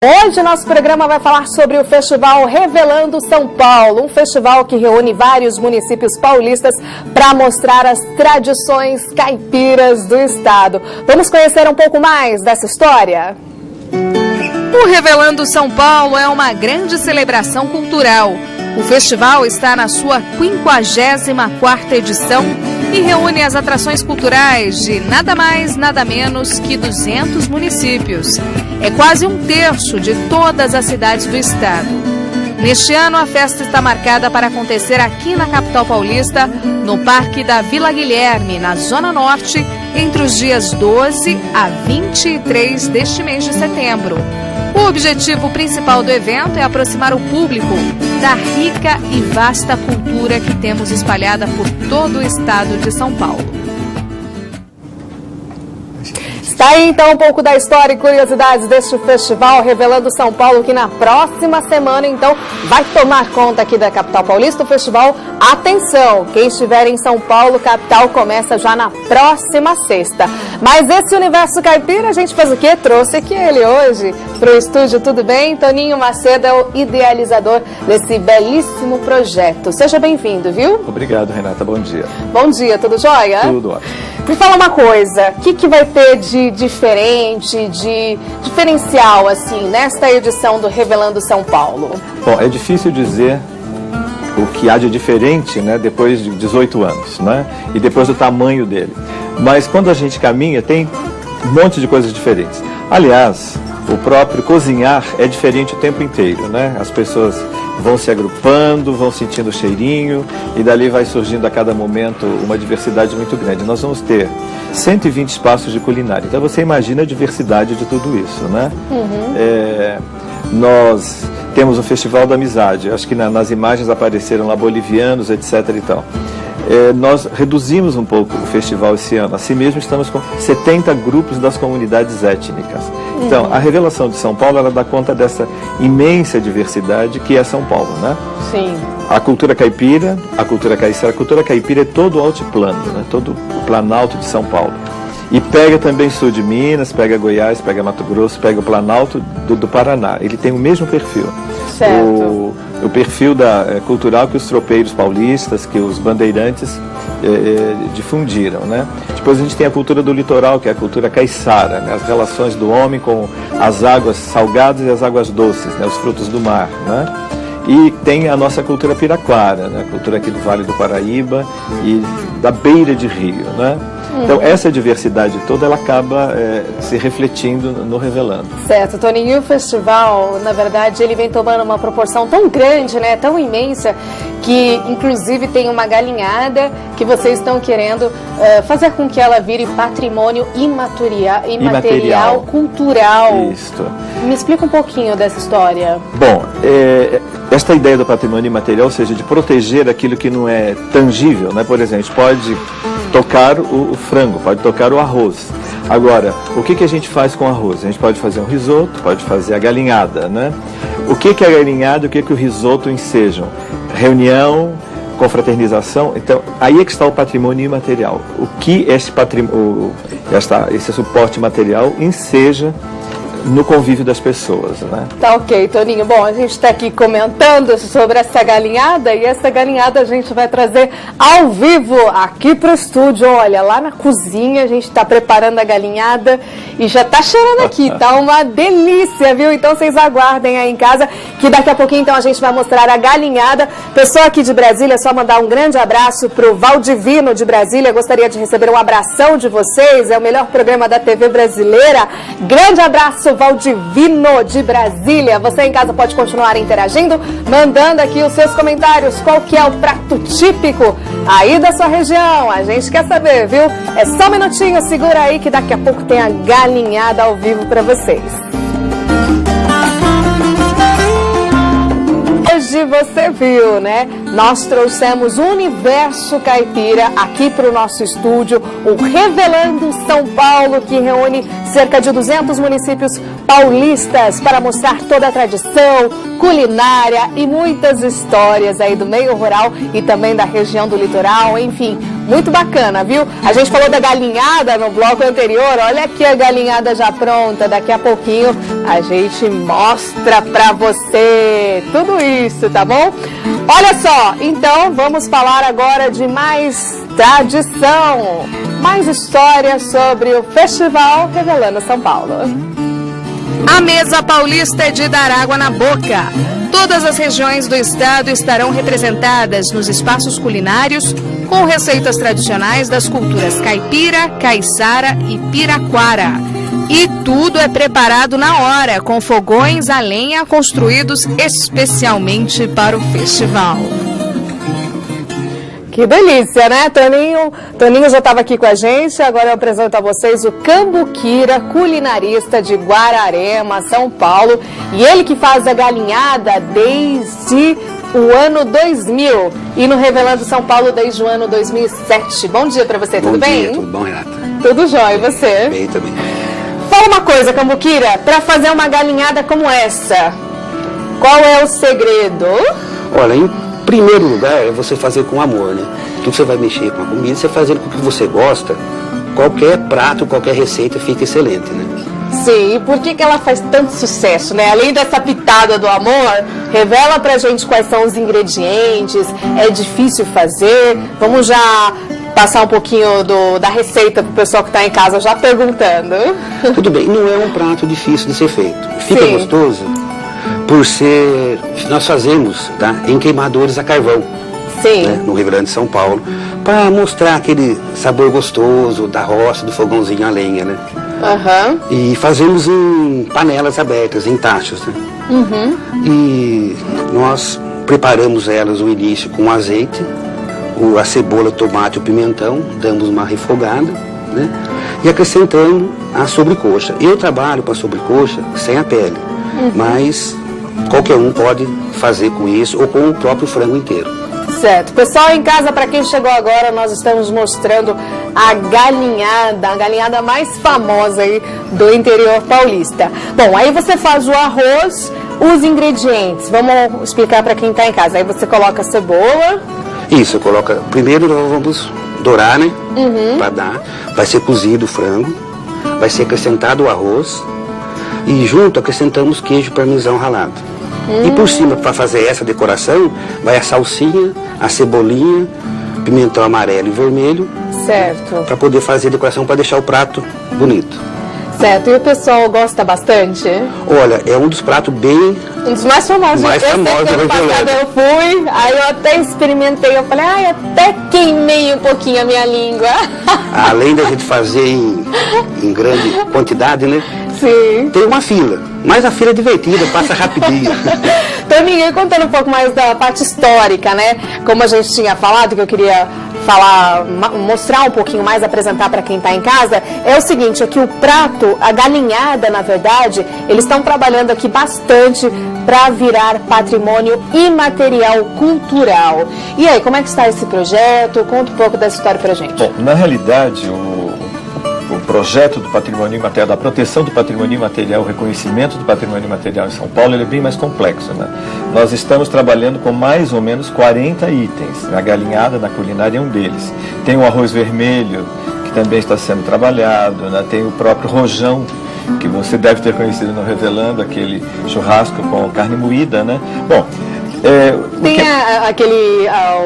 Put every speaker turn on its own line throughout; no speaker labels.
Hoje nosso programa vai falar sobre o Festival Revelando São Paulo, um festival que reúne vários municípios paulistas para mostrar as tradições caipiras do estado. Vamos conhecer um pouco mais dessa história?
O Revelando São Paulo é uma grande celebração cultural. O festival está na sua 54ª edição e reúne as atrações culturais de nada mais, nada menos que 200 municípios. É quase um terço de todas as cidades do estado. Neste ano, a festa está marcada para acontecer aqui na capital paulista, no Parque da Vila Guilherme, na Zona Norte, entre os dias 12 a 23 deste mês de setembro. O objetivo principal do evento é aproximar o público da rica e vasta cultura que temos espalhada por todo o estado de São Paulo.
Está aí então um pouco da história e curiosidades deste festival Revelando São Paulo, que na próxima semana então vai tomar conta aqui da capital paulista. O festival, atenção, quem estiver em São Paulo, capital, começa já na próxima sexta. Mas esse universo caipira, a gente faz o quê? Trouxe aqui ele hoje para o estúdio, tudo bem? Toninho Macedo é o idealizador desse belíssimo projeto. Seja bem-vindo, viu?
Obrigado, Renata. Bom dia.
Bom dia, tudo jóia?
Tudo ótimo.
Me fala uma coisa, o que vai ter de diferente, de diferencial, assim, nesta edição do Revelando São Paulo?
Bom, é difícil dizer o que há de diferente, né, depois de 18 anos, né, e depois do tamanho dele. Mas quando a gente caminha, tem um monte de coisas diferentes. Aliás, o próprio cozinhar é diferente o tempo inteiro, né? As pessoas vão se agrupando, vão sentindo o cheirinho e dali vai surgindo a cada momento uma diversidade muito grande. Nós vamos ter 120 espaços de culinária. Então você imagina a diversidade de tudo isso, né? Nós temos o Festival da Amizade. Acho que nas imagens apareceram lá bolivianos, etc. e tal. Nós reduzimos um pouco o festival esse ano. Assim mesmo, estamos com 70 grupos das comunidades étnicas. Então, a revelação de São Paulo, ela dá conta dessa imensa diversidade que é São Paulo, né?
Sim.
A cultura caipira, a cultura caiçara. A cultura caipira é todo o altiplano, né? Todo o planalto de São Paulo. E pega também sul de Minas, pega Goiás, pega Mato Grosso, pega o planalto do Paraná. Ele tem o mesmo perfil.
Certo.
O perfil cultural que os tropeiros paulistas, que os bandeirantes difundiram, né? Depois a gente tem a cultura do litoral, que é a cultura caiçara, né? As relações do homem com as águas salgadas e as águas doces, né? Os frutos do mar, né? E tem a nossa cultura piraquara, né? A cultura aqui do Vale do Paraíba e da beira de rio, né? Então, essa diversidade toda, ela acaba se refletindo no Revelando.
Certo, Toninho, e o festival, na verdade, ele vem tomando uma proporção tão grande, né, tão imensa, que inclusive tem uma galinhada que vocês estão querendo fazer com que ela vire patrimônio imaterial cultural.
Isso.
Me explica um pouquinho dessa história.
Bom, esta ideia do patrimônio imaterial, ou seja, de proteger aquilo que não é tangível, né? Por exemplo, a gente pode tocar o frango, pode tocar o arroz. Agora, o que a gente faz com o arroz? A gente pode fazer um risoto, pode fazer a galinhada, né? O que a galinhada, o que o risoto ensejam? Reunião, confraternização. Então, aí é que está o patrimônio imaterial. O que esse suporte material enseja no convívio das pessoas, né?
Tá ok, Toninho. Bom, a gente está aqui comentando sobre essa galinhada e essa galinhada a gente vai trazer ao vivo aqui para o estúdio. Olha, lá na cozinha a gente está preparando a galinhada e já tá cheirando aqui, tá uma delícia, viu? Então vocês aguardem aí em casa que daqui a pouquinho então a gente vai mostrar a galinhada. Pessoal aqui de Brasília, só mandar um grande abraço pro Valdivino de Brasília. Gostaria de receber um abração de vocês, é o melhor programa da TV brasileira. Grande abraço, Valdivino de Brasília. Você em casa pode continuar interagindo, mandando aqui os seus comentários. Qual que é o prato típico aí da sua região? A gente quer saber, viu? É só um minutinho, segura aí que daqui a pouco tem a galinhada ao vivo para vocês. Hoje você viu, né? Nós trouxemos o Universo Caipira aqui para o nosso estúdio, o Revelando São Paulo, que reúne cerca de 200 municípios paulistas para mostrar toda a tradição, culinária e muitas histórias aí do meio rural e também da região do litoral, enfim, Muito bacana, viu? A gente falou da galinhada no bloco anterior, olha aqui a galinhada já pronta, daqui a pouquinho a gente mostra pra você tudo isso, tá bom? Olha só, então vamos falar agora de mais tradição, mais histórias sobre o Festival Revelando São Paulo.
A Mesa Paulista é de dar água na boca. Todas as regiões do estado estarão representadas nos espaços culinários com receitas tradicionais das culturas caipira, caiçara e piraquara. E tudo é preparado na hora, com fogões a lenha construídos especialmente para o festival.
Que delícia, né? Toninho já estava aqui com a gente, agora eu apresento a vocês o Cambuquira, culinarista de Guararema, São Paulo. E ele que faz a galinhada desde o ano 2000 e no Revelando São Paulo desde o ano 2007. Bom dia para você, tudo bem?
Bom dia, tudo bom, Renata?
Tudo jóia, e você?
Bem também.
Fala uma coisa, Cambuquira, para fazer uma galinhada como essa, qual é o segredo?
Olha, em primeiro lugar é você fazer com amor, né? Tudo que você vai mexer com a comida, você fazendo com o que você gosta, qualquer prato, qualquer receita fica excelente, né?
Sim, e por que ela faz tanto sucesso, né? Além dessa pitada do amor, revela pra gente quais são os ingredientes, é difícil fazer, vamos já passar um pouquinho da receita pro pessoal que tá em casa já perguntando.
Tudo bem, não é um prato difícil de ser feito, fica
Sim.
gostoso por ser, nós fazemos, tá, em queimadores a carvão.
Sim.
Né, no Rio Grande de São Paulo, para mostrar aquele sabor gostoso da roça, do fogãozinho a lenha, né?
Aham.
E fazemos em panelas abertas, em tachos, né?
Uhum.
E nós preparamos elas no início com azeite, a cebola, tomate e o pimentão, damos uma refogada, né? E acrescentando a sobrecoxa. Eu trabalho com a sobrecoxa sem a pele, mas qualquer um pode fazer com isso ou com o próprio frango inteiro.
Certo. Pessoal em casa, para quem chegou agora, nós estamos mostrando a galinhada mais famosa aí do interior paulista. Bom, aí você faz o arroz, os ingredientes. Vamos explicar para quem está em casa. Aí você coloca a cebola.
Isso, coloca. Primeiro nós vamos dourar, né? Para dar. Vai ser cozido o frango, vai ser acrescentado o arroz e junto acrescentamos queijo parmesão ralado. E por cima, para fazer essa decoração, vai a salsinha, a cebolinha, pimentão amarelo e vermelho.
Certo.
Para poder fazer a decoração, para deixar o prato bonito.
Certo. E o pessoal gosta bastante?
Olha, é um dos pratos bem...
Um dos mais famosos.
Mais famosos
eu sei que ano
do Rio
passado
Grande.
eu fui, aí eu até experimentei, eu falei, ai, até queimei um pouquinho a minha língua.
Além da gente fazer em grande quantidade, né?
Sim.
Tem uma fila, mas a fila é divertida, passa rapidinho.
Toninho, contando um pouco mais da parte histórica, né? Como a gente tinha falado, que eu queria mostrar um pouquinho mais, apresentar para quem está em casa, é o seguinte, é que o prato, a galinhada, na verdade, eles estão trabalhando aqui bastante para virar patrimônio imaterial cultural. E aí, como é que está esse projeto? Conta um pouco dessa história para a gente.
Bom, na realidade, o projeto do patrimônio imaterial, da proteção do patrimônio imaterial, o reconhecimento do patrimônio imaterial em São Paulo, ele é bem mais complexo, né? Nós estamos trabalhando com mais ou menos 40 itens. A galinhada na culinária é um deles. Tem o arroz vermelho, que também está sendo trabalhado, né? Tem o próprio rojão, que você deve ter conhecido no Revelando, aquele churrasco com carne moída, né? Bom,
tem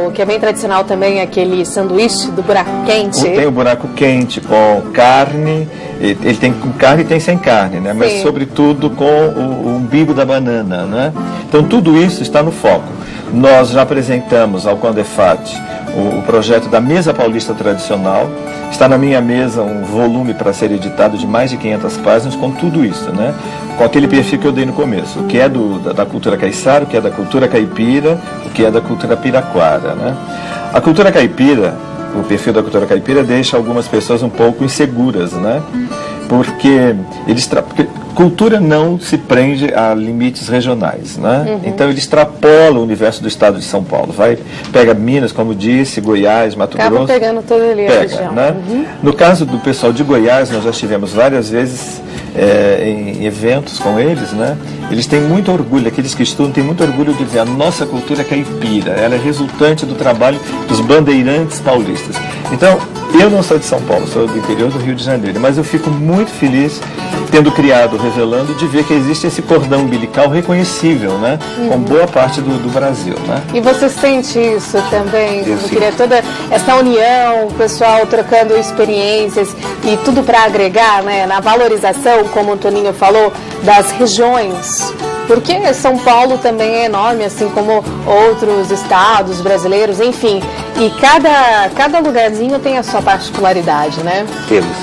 o que é bem tradicional também, aquele sanduíche do buraco quente.
Tem o buraco quente com carne, ele tem com carne e tem sem carne, né? Mas sobretudo com o umbigo da banana, né? Então tudo isso está no foco. Nós já apresentamos ao Condefat o projeto da Mesa Paulista Tradicional. Está na minha mesa um volume para ser editado de mais de 500 páginas com tudo isso, né? Com aquele perfil que eu dei no começo, o que é da cultura caiçara, o que é da cultura caipira, o que é da cultura piraquara, né? A cultura caipira, o perfil da cultura caipira deixa algumas pessoas um pouco inseguras, né? Porque cultura não se prende a limites regionais, né? Então ele extrapola o universo do estado de São Paulo, pega Minas, como disse, Goiás, Mato Grosso.
Pegando toda ali a região.
Né? No caso do pessoal de Goiás, nós já estivemos várias vezes em eventos com eles, né? Eles têm muito orgulho, aqueles que estudam têm muito orgulho de dizer a nossa cultura é caipira, ela é resultante do trabalho dos bandeirantes paulistas. Então, eu não sou de São Paulo, sou do interior do Rio de Janeiro, mas eu fico muito feliz, tendo criado o Revelando, de ver que existe esse cordão umbilical reconhecível, né? Com boa parte do Brasil, né?
E você sente isso também? Eu queria toda essa união, o pessoal trocando experiências e tudo para agregar, né? Na valorização, como o Toninho falou, das regiões. Porque São Paulo também é enorme, assim como outros estados brasileiros, enfim. E cada lugarzinho tem a sua particularidade, né?
Temos.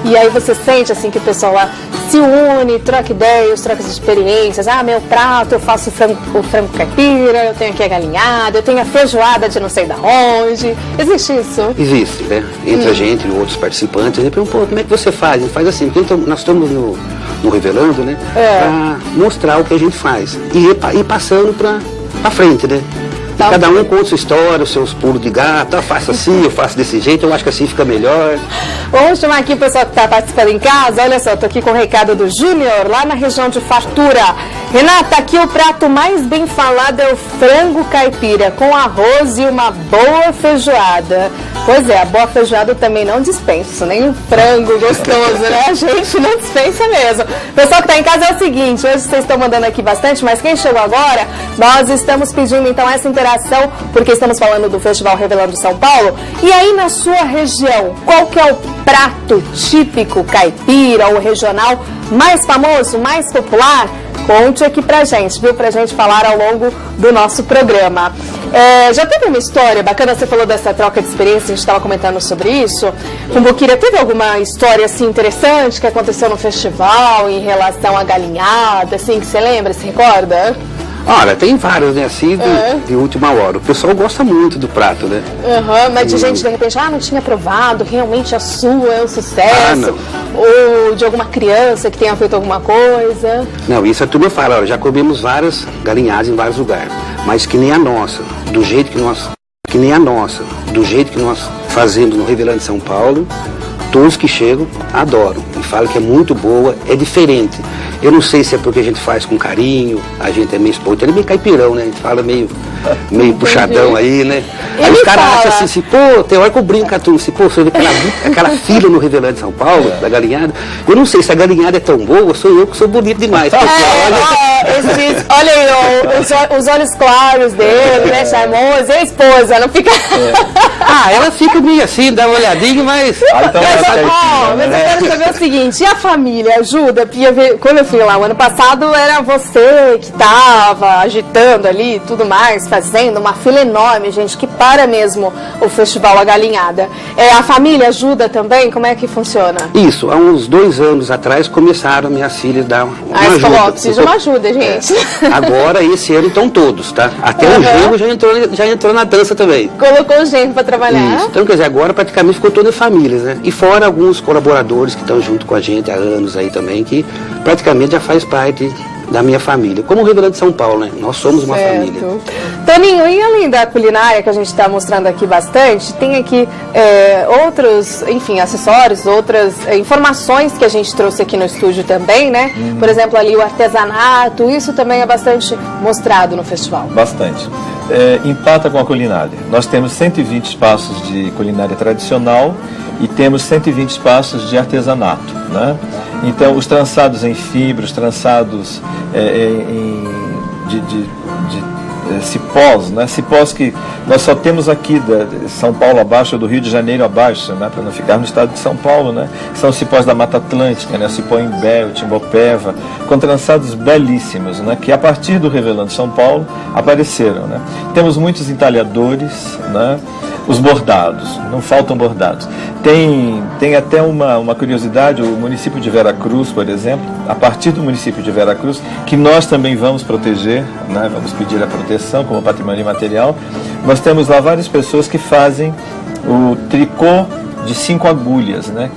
E aí você sente assim que o pessoal lá se une, troca ideias, troca as experiências. Ah, meu prato, eu faço o frango caipira, eu tenho aqui a galinhada, eu tenho a feijoada de não sei da onde. Existe isso?
Existe, né? Entre a gente e outros participantes, a gente pergunta, pô, como é que você faz? A gente faz assim, porque nós estamos no Revelando, né? Para mostrar o que a gente faz e ir passando para frente, né? Tá. Cada um conta sua história, os seus pulos de gato, eu faço assim, eu faço desse jeito, eu acho que assim fica melhor.
Vamos chamar aqui o pessoal que está participando em casa. Olha só, estou aqui com o recado do Júnior, lá na região de Fartura. Renata, aqui o prato mais bem falado é o frango caipira, com arroz e uma boa feijoada. Pois é, a boa feijoada eu também não dispenso, nem um frango gostoso, né? A gente não dispensa mesmo. Pessoal que está em casa é o seguinte, hoje vocês estão mandando aqui bastante, mas quem chegou agora, nós estamos pedindo então essa interação, porque estamos falando do Festival Revelando São Paulo. E aí na sua região, qual que é o prato típico caipira ou regional mais famoso, mais popular? Conte aqui pra gente, viu? Pra gente falar ao longo do nosso programa. Já teve uma história bacana, você falou dessa troca de experiência, a gente estava comentando sobre isso. Kumbuquira, teve alguma história assim interessante que aconteceu no festival em relação à galinhada, assim, que você lembra, se recorda?
Olha, tem vários, né, assim, de última hora. O pessoal gosta muito do prato, né?
Mas de gente, de repente, não tinha provado, realmente a sua é um sucesso. Ou de alguma criança que tenha feito alguma coisa.
Não, isso a turma fala, olha, já comemos várias galinhadas em vários lugares, mas que nem a nossa, do jeito que nós fazemos no Revelando São Paulo, todos que chegam adoram e falam que é muito boa, é diferente. Eu não sei se é porque a gente faz com carinho, a gente é meio espontâneo, ele é meio caipirão, né? A gente fala meio puxadão aí, né? Aí os caras acham assim, pô, tem hora que eu brinco a turma, assim, pô, você vê aquela fila no Revelando de São Paulo, da galinhada. Eu não sei se a galinhada é tão boa, sou eu que sou bonito demais.
Olha aí, os olhos claros dele, né, charmoso, e a esposa, não fica...
ela fica meio assim, dá uma olhadinha, mas...
Mas eu quero saber o seguinte, e a família ajuda? Porque quando eu fui lá o ano passado, era você que estava agitando ali e tudo mais, fazendo uma fila enorme, gente, que para mesmo o Festival A Galinhada. A família ajuda também? Como é que funciona?
Isso, há uns 2 anos atrás começaram minhas filhas a dar uma ajuda.
Precisa de uma ajuda, gente.
Agora, esse ano estão todos, tá? Até o Genro já entrou na dança também.
Colocou o Genro para trabalhar.
Isso. Então, quer dizer, agora praticamente ficou toda a família, né? E fora alguns colaboradores que estão junto com a gente há anos aí também, que praticamente já faz parte da minha família. Como o Revelando de São Paulo, né? Nós somos uma família.
Toninho, e além da culinária que a gente está mostrando aqui bastante, tem aqui outros, enfim, acessórios, outras informações que a gente trouxe aqui no estúdio também, né? Por exemplo, ali o artesanato, isso também é bastante mostrado no festival.
Bastante. Empata com a culinária. Nós temos 120 espaços de culinária tradicional e temos 120 espaços de artesanato, né? Então, os trançados em fibra, os trançados de cipós, né? Cipós que nós só temos aqui de São Paulo abaixo, do Rio de Janeiro abaixo, né? Para não ficar no estado de São Paulo, né? São cipós da Mata Atlântica, né? O cipó imbé, o timbopeva, com trançados belíssimos, né? Que a partir do Revelando São Paulo apareceram, né? Temos muitos entalhadores, né? Os bordados, não faltam bordados. Tem até uma curiosidade, o município de Veracruz, por exemplo, a partir do município de Veracruz, que nós também vamos proteger, né, vamos pedir a proteção como patrimônio imaterial, nós temos lá várias pessoas que fazem o tricô de 5 agulhas, né?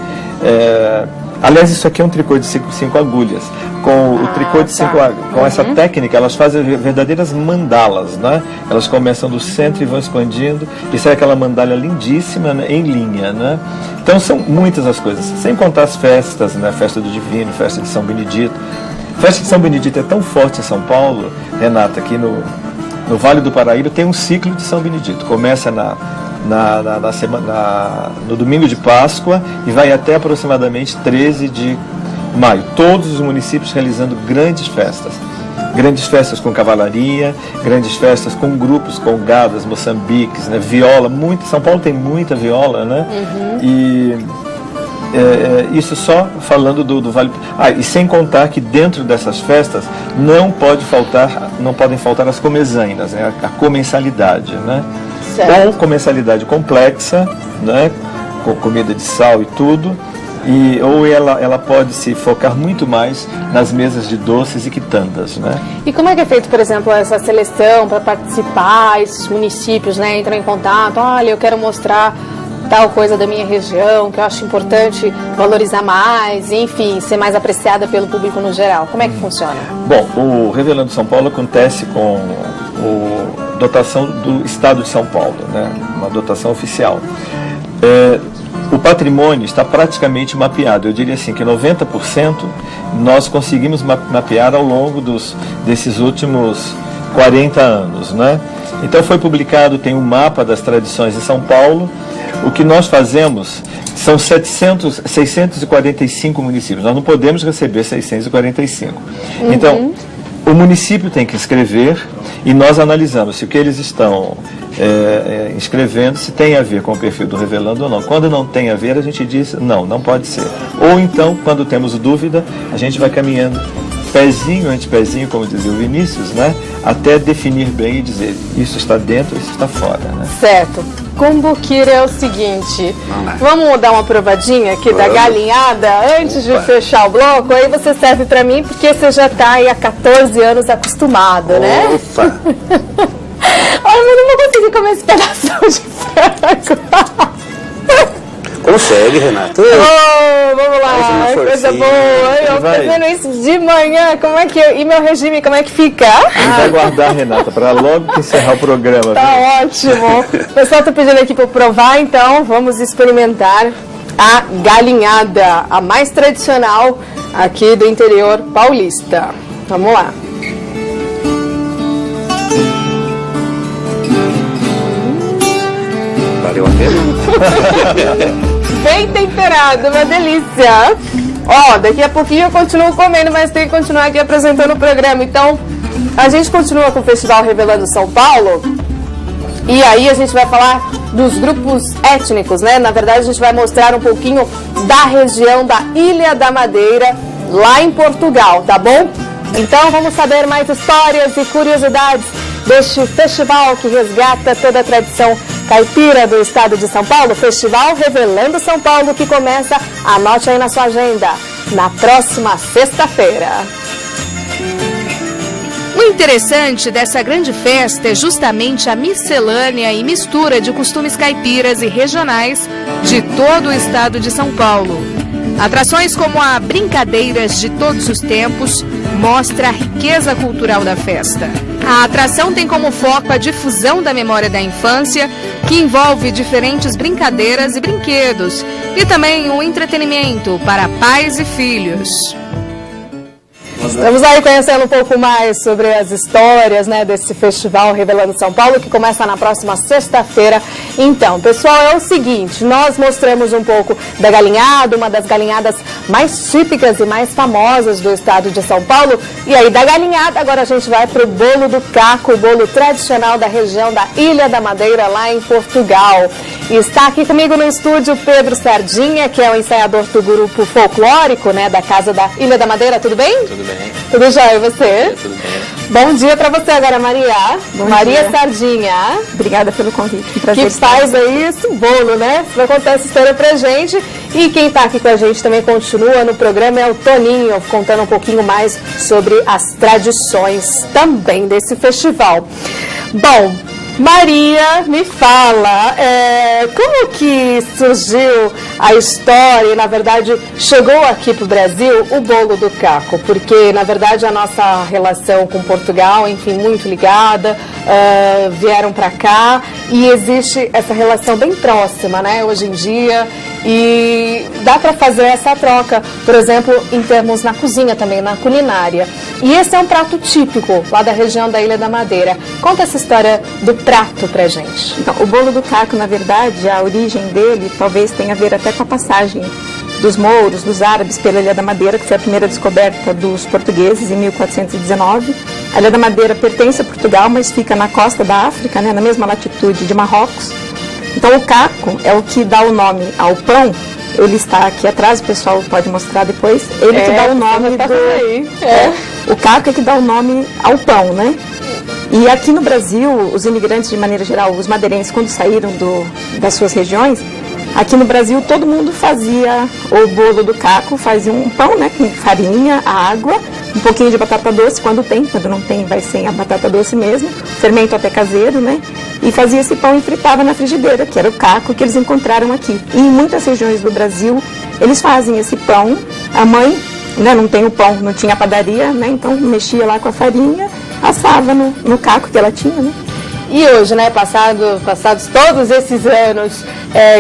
Aliás, isso aqui é um tricô de 5 agulhas. Com o tricô de 5 agulhas, com essa técnica, elas fazem verdadeiras mandalas, né? Elas começam do centro e vão expandindo, e sai aquela mandala lindíssima, né? Em linha, né? Então são muitas as coisas, sem contar as festas, né? Festa do Divino, festa de São Benedito. Festa de São Benedito é tão forte em São Paulo, Renata, aqui no Vale do Paraíba tem um ciclo de São Benedito. Começa no domingo de Páscoa e vai até aproximadamente 13 de maio. Todos os municípios realizando grandes festas com cavalaria, grandes festas com grupos, congadas, moçambiques, né, viola, São Paulo tem muita viola, né? E isso só falando do Vale. E sem contar que dentro dessas festas não podem faltar as comezainas, né, a comensalidade, né?
Certo.
Ou comensalidade complexa, né, com comida de sal e tudo. Ou ela pode se focar muito mais nas mesas de doces e quitandas, né?
E como é que é feito, por exemplo, essa seleção para participar? Esses municípios, né, entram em contato, olha, eu quero mostrar tal coisa da minha região, que eu acho importante valorizar mais, enfim, ser mais apreciada pelo público no geral. Como é que funciona? Bom,
o Revelando São Paulo acontece com a dotação do Estado de São Paulo, né? Uma dotação oficial. O patrimônio está praticamente mapeado. Eu diria assim que 90% nós conseguimos mapear ao longo desses últimos 40 anos, né? Então foi publicado, tem um mapa das tradições de São Paulo. O que nós fazemos são 645 municípios. Nós não podemos receber 645. Então, o município tem que escrever e nós analisamos se o que eles estão inscrevendo se tem a ver com o perfil do Revelando ou não. Quando não tem a ver, a gente diz não pode ser. Ou então, quando temos dúvida, a gente vai caminhando pezinho ante pezinho, como dizia o Vinícius, né? Até definir bem e dizer isso está dentro, isso está fora, né?
Certo. Kumbuquira é o seguinte, vamos dar uma provadinha aqui da galinhada antes de fechar o bloco, aí você serve pra mim porque você já tá aí há 14 anos acostumado, né?
Opa!
Ai, mas não vou conseguir comer esse pedaço de frango.
Consegue, Renata.
Vamos lá, coisa boa. Eu fazendo isso de manhã, como é que e meu regime, como é que fica?
Ele vai guardar, Renata, para logo encerrar o programa.
Tá ótimo. O pessoal tá pedindo aqui para provar, então vamos experimentar a galinhada, a mais tradicional aqui do interior paulista. Vamos lá.
Valeu a pena?
Bem temperado, uma delícia. Ó, daqui a pouquinho eu continuo comendo, mas tenho que continuar aqui apresentando o programa. Então, a gente continua com o Festival Revelando São Paulo. E aí a gente vai falar dos grupos étnicos, né? Na verdade, a gente vai mostrar um pouquinho da região da Ilha da Madeira, lá em Portugal, tá bom? Então, vamos saber mais histórias e curiosidades deste festival que resgata toda a tradição caipira do estado de São Paulo, Festival Revelando São Paulo, que começa, anote aí na sua agenda, na próxima sexta-feira.
O interessante dessa grande festa é justamente a miscelânea e mistura de costumes caipiras e regionais de todo o estado de São Paulo. Atrações como a Brincadeiras de Todos os Tempos mostra a riqueza cultural da festa. A atração tem como foco a difusão da memória da infância, que envolve diferentes brincadeiras e brinquedos, e também o entretenimento para pais e filhos.
Estamos aí conhecendo um pouco mais sobre as histórias, né, desse Festival Revelando São Paulo, que começa na próxima sexta-feira. Então, pessoal, é o seguinte, nós mostramos um pouco da galinhada, uma das galinhadas mais típicas e mais famosas do estado de São Paulo. E aí, da galinhada, agora a gente vai para o bolo do caco, o bolo tradicional da região da Ilha da Madeira, lá em Portugal. E está aqui comigo no estúdio Pedro Sardinha, que é o ensaiador do grupo folclórico, né, da Casa da Ilha da Madeira. Tudo bem?
Tudo bem.
Tudo jóia, e você?
Tudo bem.
Bom dia para você agora, Maria.
Bom
Maria
dia.
Sardinha.
Obrigada pelo convite. Prazer
Que
estar
faz aí esse bolo, né? Você vai contar essa história pra gente. E quem tá aqui com a gente também continua no programa é o Toninho, contando um pouquinho mais sobre as tradições também desse festival. Bom, Maria, me fala, como que surgiu a história e, na verdade, chegou aqui para o Brasil o bolo do caco? Porque, na verdade, a nossa relação com Portugal, enfim, muito ligada, vieram para cá e existe essa relação bem próxima, né, hoje em dia, e dá para fazer essa troca, por exemplo, em termos na cozinha também, na culinária. E esse é um prato típico lá da região da Ilha da Madeira. Conta essa história do prato pra gente.
Então, o bolo do caco, na verdade, a origem dele talvez tenha a ver até com a passagem dos mouros, dos árabes pela Ilha da Madeira, que foi a primeira descoberta dos portugueses em 1419. A Ilha da Madeira pertence a Portugal, mas fica na costa da África, né, na mesma latitude de Marrocos. Então, o caco é o que dá o nome ao pão. Ele está aqui atrás, o pessoal pode mostrar depois. Ele que dá o nome do... O caco é que dá o nome ao pão, né? E aqui no Brasil, os imigrantes, de maneira geral, os madeirenses, quando saíram das suas regiões, aqui no Brasil todo mundo fazia o bolo do caco, fazia um pão, né, com farinha, água, um pouquinho de batata doce, quando não tem, vai sem a batata doce mesmo, fermento até caseiro, né? E fazia esse pão e fritava na frigideira, que era o caco que eles encontraram aqui. E em muitas regiões do Brasil, eles fazem esse pão. A mãe, né, não tem o pão, não tinha padaria, né? Então mexia lá com a farinha, assava no caco que ela tinha, né?
E hoje, né, passados todos esses anos,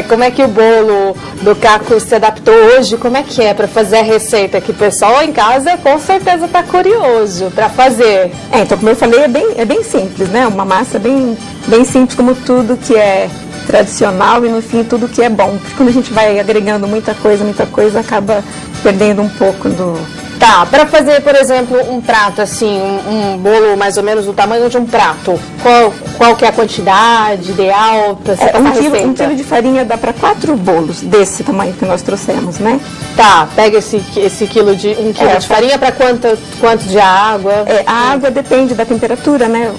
como é que o bolo do caco se adaptou hoje? Como é que é para fazer a receita? Que o pessoal em casa com certeza está curioso para fazer.
Então, como eu falei, é bem simples, né? Uma massa bem simples, como tudo que é tradicional e, no fim, tudo que é bom. Porque quando a gente vai agregando muita coisa, acaba perdendo um pouco do...
Tá, para fazer, por exemplo, um prato assim, um bolo mais ou menos do tamanho de um prato, qual que é a quantidade ideal para ser
um quilo de farinha dá para 4 bolos desse tamanho que nós trouxemos, né?
Tá, pega esse quilo de de farinha para quanto de água?
A água depende da temperatura, né?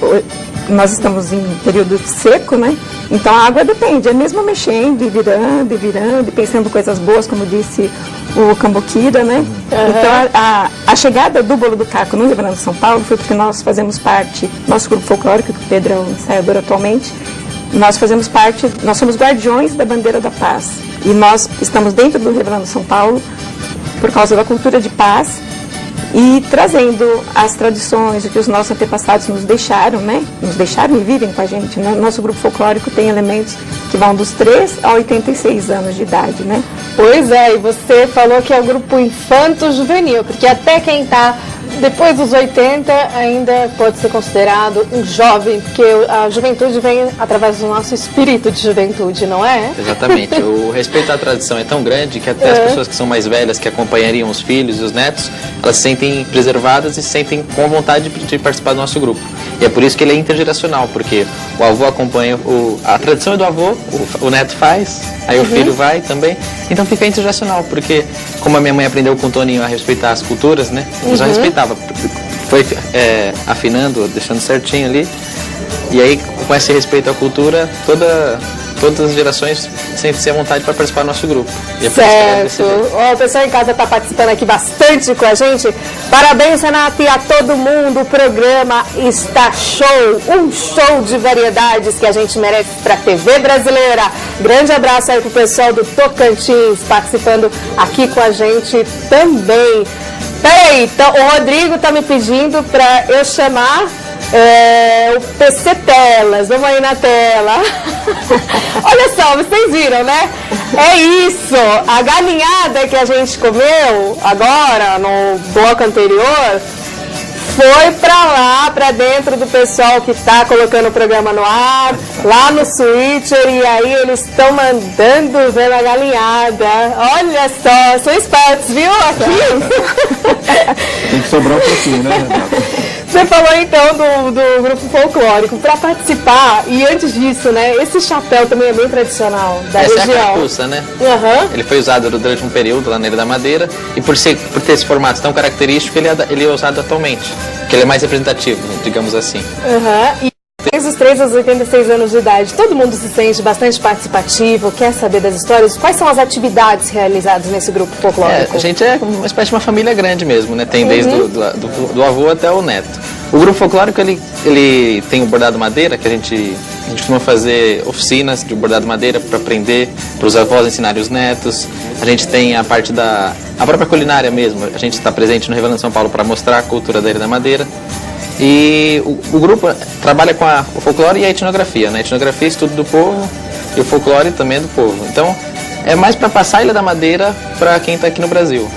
Nós estamos em período seco, né? Então a água depende, é mesmo mexendo e virando, e pensando coisas boas, como disse o Cambuquira, né? Então a chegada do bolo do caco no Rio Grande do São Paulo foi porque nós fazemos parte, nosso grupo folclórico, que o Pedro é o ensaiador atualmente, nós somos guardiões da bandeira da paz. E nós estamos dentro do Rio Grande do São Paulo por causa da cultura de paz e trazendo as tradições, o que os nossos antepassados nos deixaram, né? Nos deixaram e vivem com a gente, né? Nosso grupo folclórico tem elementos que vão dos 3 a 86 anos de idade, né?
Pois é, e você falou que é o grupo infanto-juvenil, porque até quem está depois dos 80 ainda pode ser considerado um jovem, porque a juventude vem através do nosso espírito de juventude, não é?
Exatamente. O respeito à tradição é tão grande que até as pessoas que são mais velhas, que acompanhariam os filhos e os netos, elas se sentem preservadas e se sentem com vontade de participar do nosso grupo. E é por isso que ele é intergeracional, porque o avô acompanha, a tradição é do avô, o neto faz, aí o filho vai também. Então fica intergeracional, porque como a minha mãe aprendeu com o Toninho a respeitar as culturas, né? Eu já respeitava. Foi afinando, deixando certinho ali. E aí, com esse respeito à cultura, todas as gerações sentem-se à vontade para participar do nosso grupo. E
certo. O pessoal em casa está participando aqui bastante com a gente. Parabéns, Renata, e a todo mundo. O programa está show. Um show de variedades que a gente merece para a TV brasileira. Grande abraço aí pro pessoal do Tocantins participando aqui com a gente também. Peraí, então, o Rodrigo tá me pedindo para eu chamar o PC Telas. Vamos aí na tela. Olha só, vocês viram, né? É isso. A galinhada que a gente comeu agora, no bloco anterior, foi pra lá, pra dentro do pessoal que tá colocando o programa no ar, lá no Switcher, e aí eles estão mandando ver a galinhada. Olha só, são espertos, viu? Aqui.
Tem que sobrar um pouquinho, né, Renata?
Você falou então do grupo folclórico. Para participar, e antes disso, né, esse chapéu também é bem tradicional da região.
Essa é a carapuça, né? Ele foi usado durante um período lá na Ilha da Madeira, e por ter esse formato tão característico, ele é usado atualmente, que ele é mais representativo, digamos assim.
E desde os 3 aos 86 anos de idade, todo mundo se sente bastante participativo, quer saber das histórias. Quais são as atividades realizadas nesse grupo folclórico?
A gente é uma espécie de uma família grande mesmo, né? Tem desde do avô até o neto. O grupo folclórico, ele tem o bordado madeira, que a gente costuma fazer oficinas de bordado madeira para aprender, para os avós ensinarem os netos. A gente tem a parte a própria culinária mesmo. A gente está presente no Revelando São Paulo para mostrar a cultura da Ilha da Madeira. E o grupo trabalha com o folclore e a etnografia, né? A etnografia é estudo do povo e o folclore também é do povo. Então, é mais para passar a Ilha da Madeira para quem está aqui no Brasil.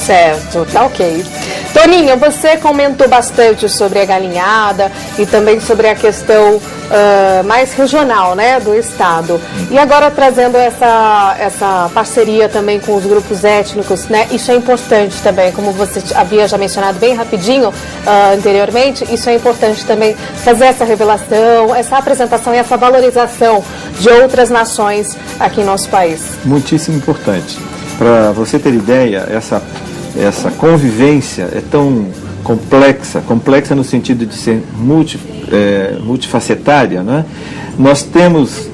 Certo, tá ok. Toninho, você comentou bastante sobre a galinhada e também sobre a questão mais regional, né, do estado. E agora trazendo essa parceria também com os grupos étnicos, né, isso é importante também, como você havia já mencionado bem rapidinho anteriormente, isso é importante também fazer essa revelação, essa apresentação e essa valorização de outras nações aqui em nosso país.
Muitíssimo importante. Para você ter ideia, essa convivência é tão complexa no sentido de ser multifacetária, né? Nós temos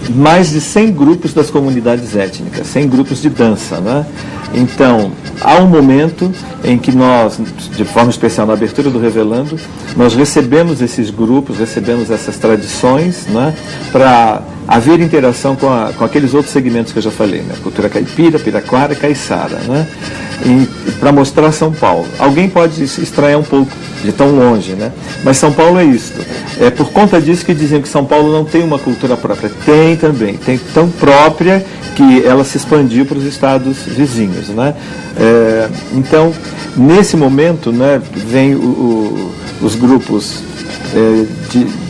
mais de 100 grupos das comunidades étnicas, 100 grupos de dança, né? Então, há um momento em que nós, de forma especial na abertura do Revelando, nós recebemos esses grupos, recebemos essas tradições, né, para haver interação com aqueles outros segmentos que eu já falei, né? Cultura caipira, piraquara e caiçara, né? Para mostrar São Paulo. Alguém pode se estranhar um pouco de tão longe, né? Mas São Paulo é isto. É por conta disso que dizem que São Paulo não tem uma cultura própria. Tem também, tem tão própria que ela se expandiu para os estados vizinhos, né? Então, nesse momento, né, vem os grupos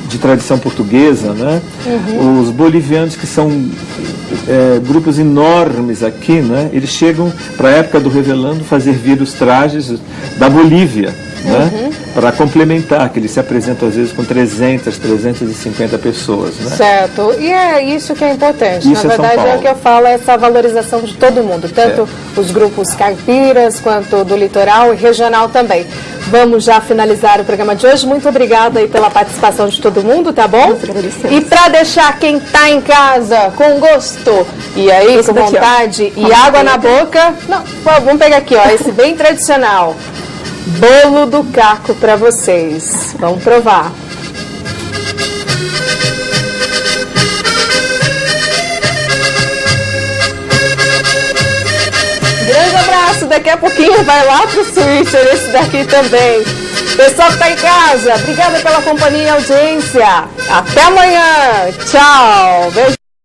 de tradição portuguesa, né? Os bolivianos, que são grupos enormes aqui, né? Eles chegam para a época do Revelando fazer vir os trajes da Bolívia, né? Para complementar, que eles se apresentam às vezes com 300, 350 pessoas, né?
Certo, e é isso que é importante,
isso
na verdade é o que eu falo, essa valorização de todo mundo, tanto os grupos caipiras quanto do litoral e regional também. Vamos já finalizar o programa de hoje. Muito obrigada aí pela participação de todo mundo, tá bom? E para deixar quem tá em casa com gosto e aí esse com daqui, vontade e água na boca, não, vamos pegar aqui, ó, esse bem tradicional, bolo do Caco para vocês. Vamos provar. Grande abraço, daqui a pouquinho vai lá pro Switcher, esse daqui também. Pessoal que tá em casa, obrigada pela companhia e audiência. Até amanhã. Tchau. Beijo.